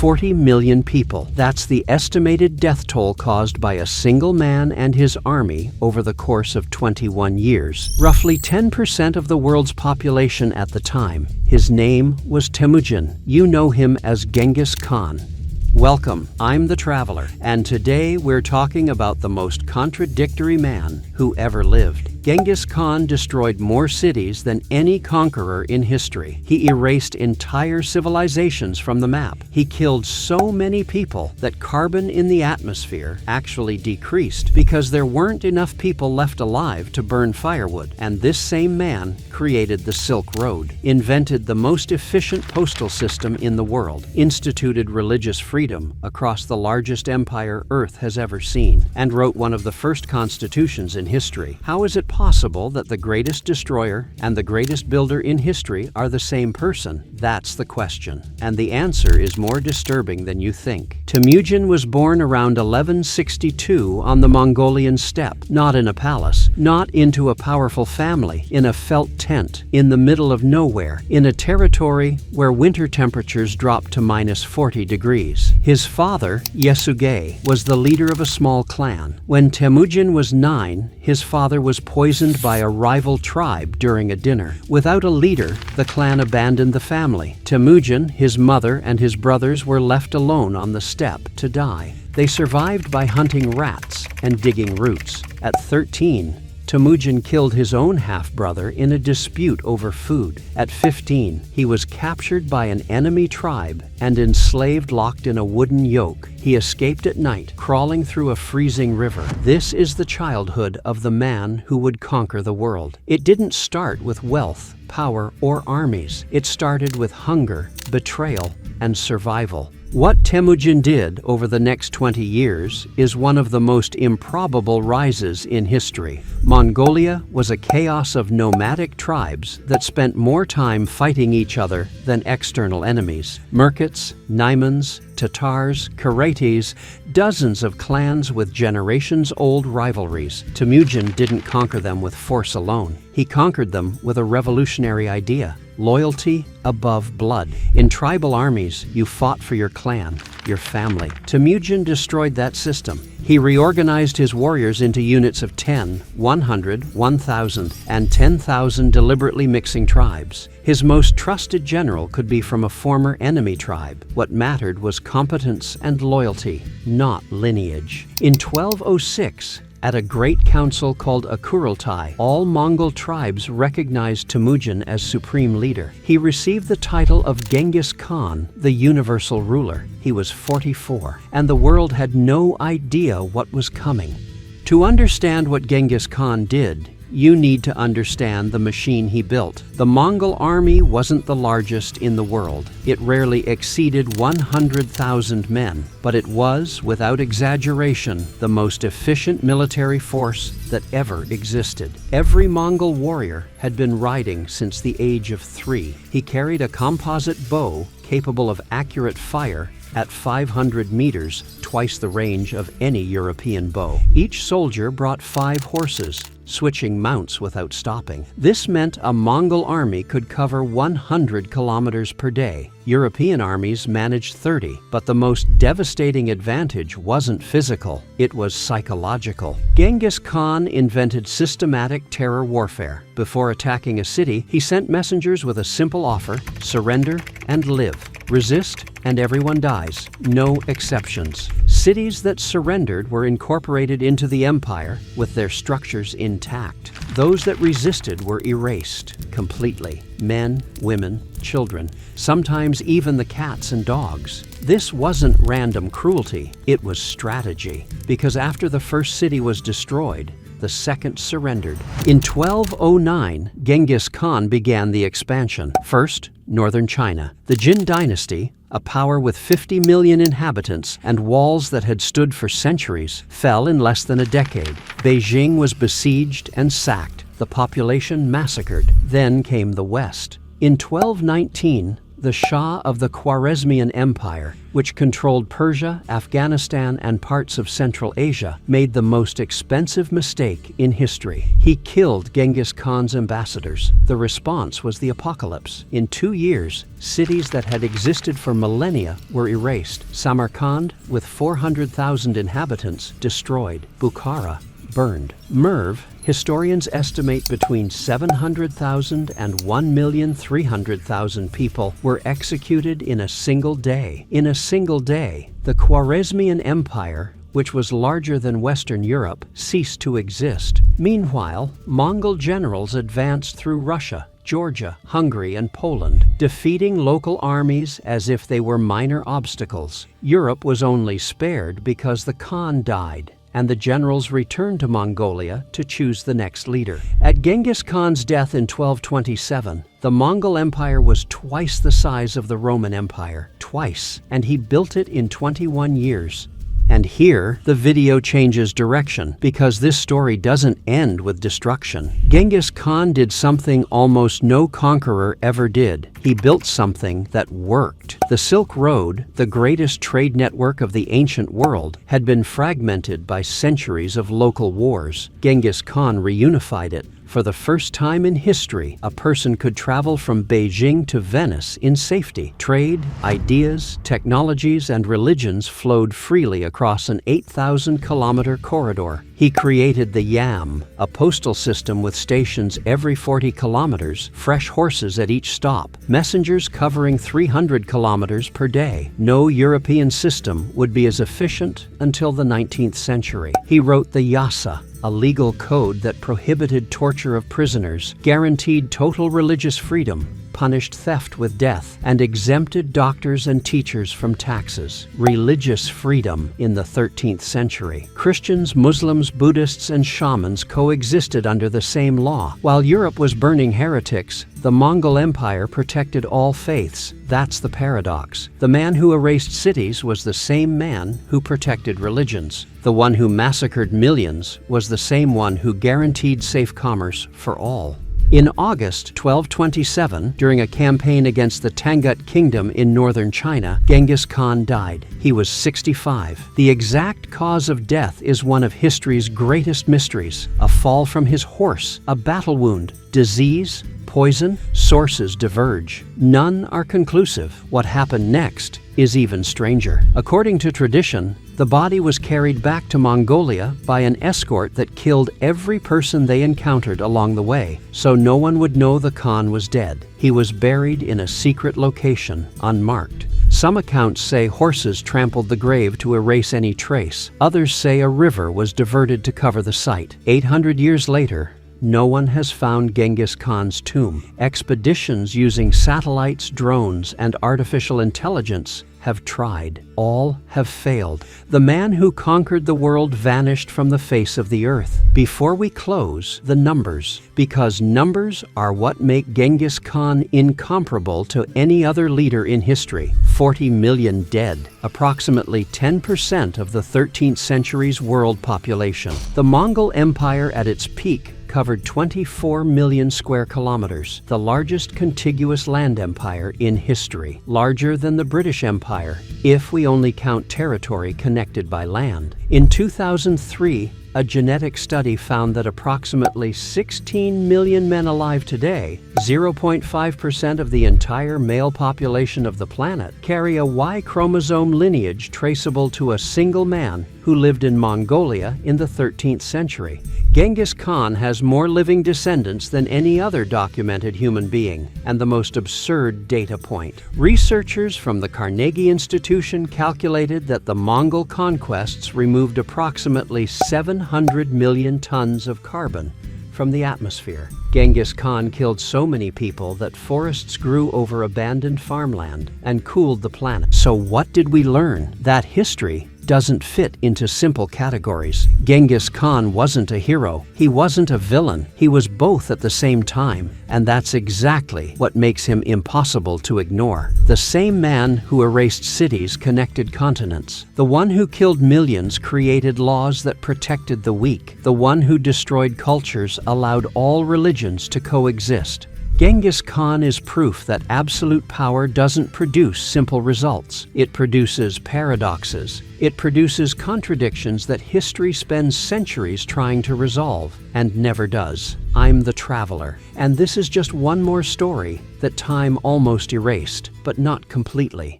40 million people. That's the estimated death toll caused by a single man and his army over the course of 21 years. Roughly 10% of the world's population at the time. His name was Temujin. You know him as Genghis Khan. Welcome, I'm the Traveler, and today we're talking about the most contradictory man who ever lived. Genghis Khan destroyed more cities than any conqueror in history. He erased entire civilizations from the map. He killed so many people that carbon in the atmosphere actually decreased because there weren't enough people left alive to burn firewood. And this same man created the Silk Road, invented the most efficient postal system in the world, instituted religious freedom across the largest empire Earth has ever seen, and wrote one of the first constitutions in history. How is it possible that the greatest destroyer and the greatest builder in history are the same person? That's the question. And the answer is more disturbing than you think. Temujin was born around 1162 on the Mongolian steppe, not in a palace, not into a powerful family, in a felt tent, in the middle of nowhere, in a territory where winter temperatures dropped to -40 degrees. His father, Yesugei, was the leader of a small clan. When Temujin was 9, his father was poisoned by a rival tribe during a dinner. Without a leader, the clan abandoned the family. Temujin, his mother, and his brothers were left alone on the steppe to die. They survived by hunting rats and digging roots. At 13, Temujin killed his own half-brother in a dispute over food. At 15, he was captured by an enemy tribe and enslaved, locked in a wooden yoke. He escaped at night, crawling through a freezing river. This is the childhood of the man who would conquer the world. It didn't start with wealth, power, or armies. It started with hunger, betrayal, and survival. What Temujin did over the next 20 years is one of the most improbable rises in history. Mongolia was a chaos of nomadic tribes that spent more time fighting each other than external enemies. Merkits, Naimans, Tatars, Karates, dozens of clans with generations-old rivalries. Temujin didn't conquer them with force alone. He conquered them with a revolutionary idea: loyalty above blood. In tribal armies, you fought for your clan, your family. Temujin destroyed that system. He reorganized his warriors into units of 10, 100, 1,000, and 10,000, deliberately mixing tribes. His most trusted general could be from a former enemy tribe. What mattered was competence and loyalty, not lineage. In 1206, at a great council called a Kurultai, all Mongol tribes recognized Temujin as supreme leader. He received the title of Genghis Khan, the universal ruler. He was 44, and the world had no idea what was coming. To understand what Genghis Khan did, you need to understand the machine he built. The Mongol army wasn't the largest in the world. It rarely exceeded 100,000 men, but it was, without exaggeration, the most efficient military force that ever existed. Every Mongol warrior had been riding since the age of 3. He carried a composite bow capable of accurate fire at 500 meters, twice the range of any European bow. Each soldier brought 5 horses, switching mounts without stopping. This meant a Mongol army could cover 100 kilometers per day. European armies managed 30, but the most devastating advantage wasn't physical, it was psychological. Genghis Khan invented systematic terror warfare. Before attacking a city, he sent messengers with a simple offer: surrender and live. Resist, and everyone dies. No exceptions. Cities that surrendered were incorporated into the empire with their structures intact. Those that resisted were erased completely. Men, women, children, sometimes even the cats and dogs. This wasn't random cruelty, it was strategy. Because after the first city was destroyed, the second surrendered. In 1209, Genghis Khan began the expansion. First, northern China. The Jin dynasty, a power with 50 million inhabitants and walls that had stood for centuries, fell in less than a decade. Beijing was besieged and sacked, the population massacred. Then came the West. In 1219, the Shah of the Khwarezmian Empire, which controlled Persia, Afghanistan, and parts of Central Asia, made the most expensive mistake in history. He killed Genghis Khan's ambassadors. The response was the apocalypse. In 2 years, cities that had existed for millennia were erased. Samarkand, with 400,000 inhabitants, destroyed. Bukhara, burned. Merv, historians estimate between 700,000 and 1,300,000 people were executed in a single day. In a single day, the Khwarezmian Empire, which was larger than Western Europe, ceased to exist. Meanwhile, Mongol generals advanced through Russia, Georgia, Hungary, and Poland, defeating local armies as if they were minor obstacles. Europe was only spared because the Khan died, and the generals returned to Mongolia to choose the next leader. At Genghis Khan's death in 1227, the Mongol Empire was twice the size of the Roman Empire, twice, and he built it in 21 years. And here, the video changes direction, because this story doesn't end with destruction. Genghis Khan did something almost no conqueror ever did. He built something that worked. The Silk Road, the greatest trade network of the ancient world, had been fragmented by centuries of local wars. Genghis Khan reunified it. For the first time in history, a person could travel from Beijing to Venice in safety. Trade, ideas, technologies, and religions flowed freely across an 8,000-kilometer corridor. He created the Yam, a postal system with stations every 40 kilometers, fresh horses at each stop, messengers covering 300 kilometers per day. No European system would be as efficient until the 19th century. He wrote the Yasa, a legal code that prohibited torture of prisoners, guaranteed total religious freedom, punished theft with death, and exempted doctors and teachers from taxes. Religious freedom in the 13th century. Christians, Muslims, Buddhists, and shamans coexisted under the same law. While Europe was burning heretics, the Mongol Empire protected all faiths. That's the paradox. The man who erased cities was the same man who protected religions. The one who massacred millions was the same one who guaranteed safe commerce for all. In August 1227, during a campaign against the Tangut Kingdom in northern China, Genghis Khan died. He was 65. The exact cause of death is one of history's greatest mysteries. A fall from his horse, a battle wound, disease, poison, sources diverge. None are conclusive. What happened next is even stranger. According to tradition, the body was carried back to Mongolia by an escort that killed every person they encountered along the way, so no one would know the Khan was dead. He was buried in a secret location, unmarked. Some accounts say horses trampled the grave to erase any trace. Others say a river was diverted to cover the site. 800 years later, no one has found Genghis Khan's tomb. Expeditions using satellites, drones, and artificial intelligence have tried. All have failed. The man who conquered the world vanished from the face of the earth. Before we close, the numbers. Because numbers are what make Genghis Khan incomparable to any other leader in history. 40 million dead, approximately 10% of the 13th century's world population. The Mongol Empire at its peak covered 24 million square kilometers, the largest contiguous land empire in history, larger than the British Empire, if we only count territory connected by land. In 2003, a genetic study found that approximately 16 million men alive today, 0.5% of the entire male population of the planet, carry a Y chromosome lineage traceable to a single man who lived in Mongolia in the 13th century. Genghis Khan has more living descendants than any other documented human being, and the most absurd data point. Researchers from the Carnegie Institution calculated that the Mongol conquests removed approximately 700 million tons of carbon from the atmosphere. Genghis Khan killed so many people that forests grew over abandoned farmland and cooled the planet. So what did we learn? That history doesn't fit into simple categories. Genghis Khan wasn't a hero. He wasn't a villain. He was both at the same time, and that's exactly what makes him impossible to ignore. The same man who erased cities connected continents. The one who killed millions created laws that protected the weak. The one who destroyed cultures allowed all religions to coexist. Genghis Khan is proof that absolute power doesn't produce simple results. It produces paradoxes. It produces contradictions that history spends centuries trying to resolve and never does. I'm the Traveler, and this is just one more story that time almost erased, but not completely.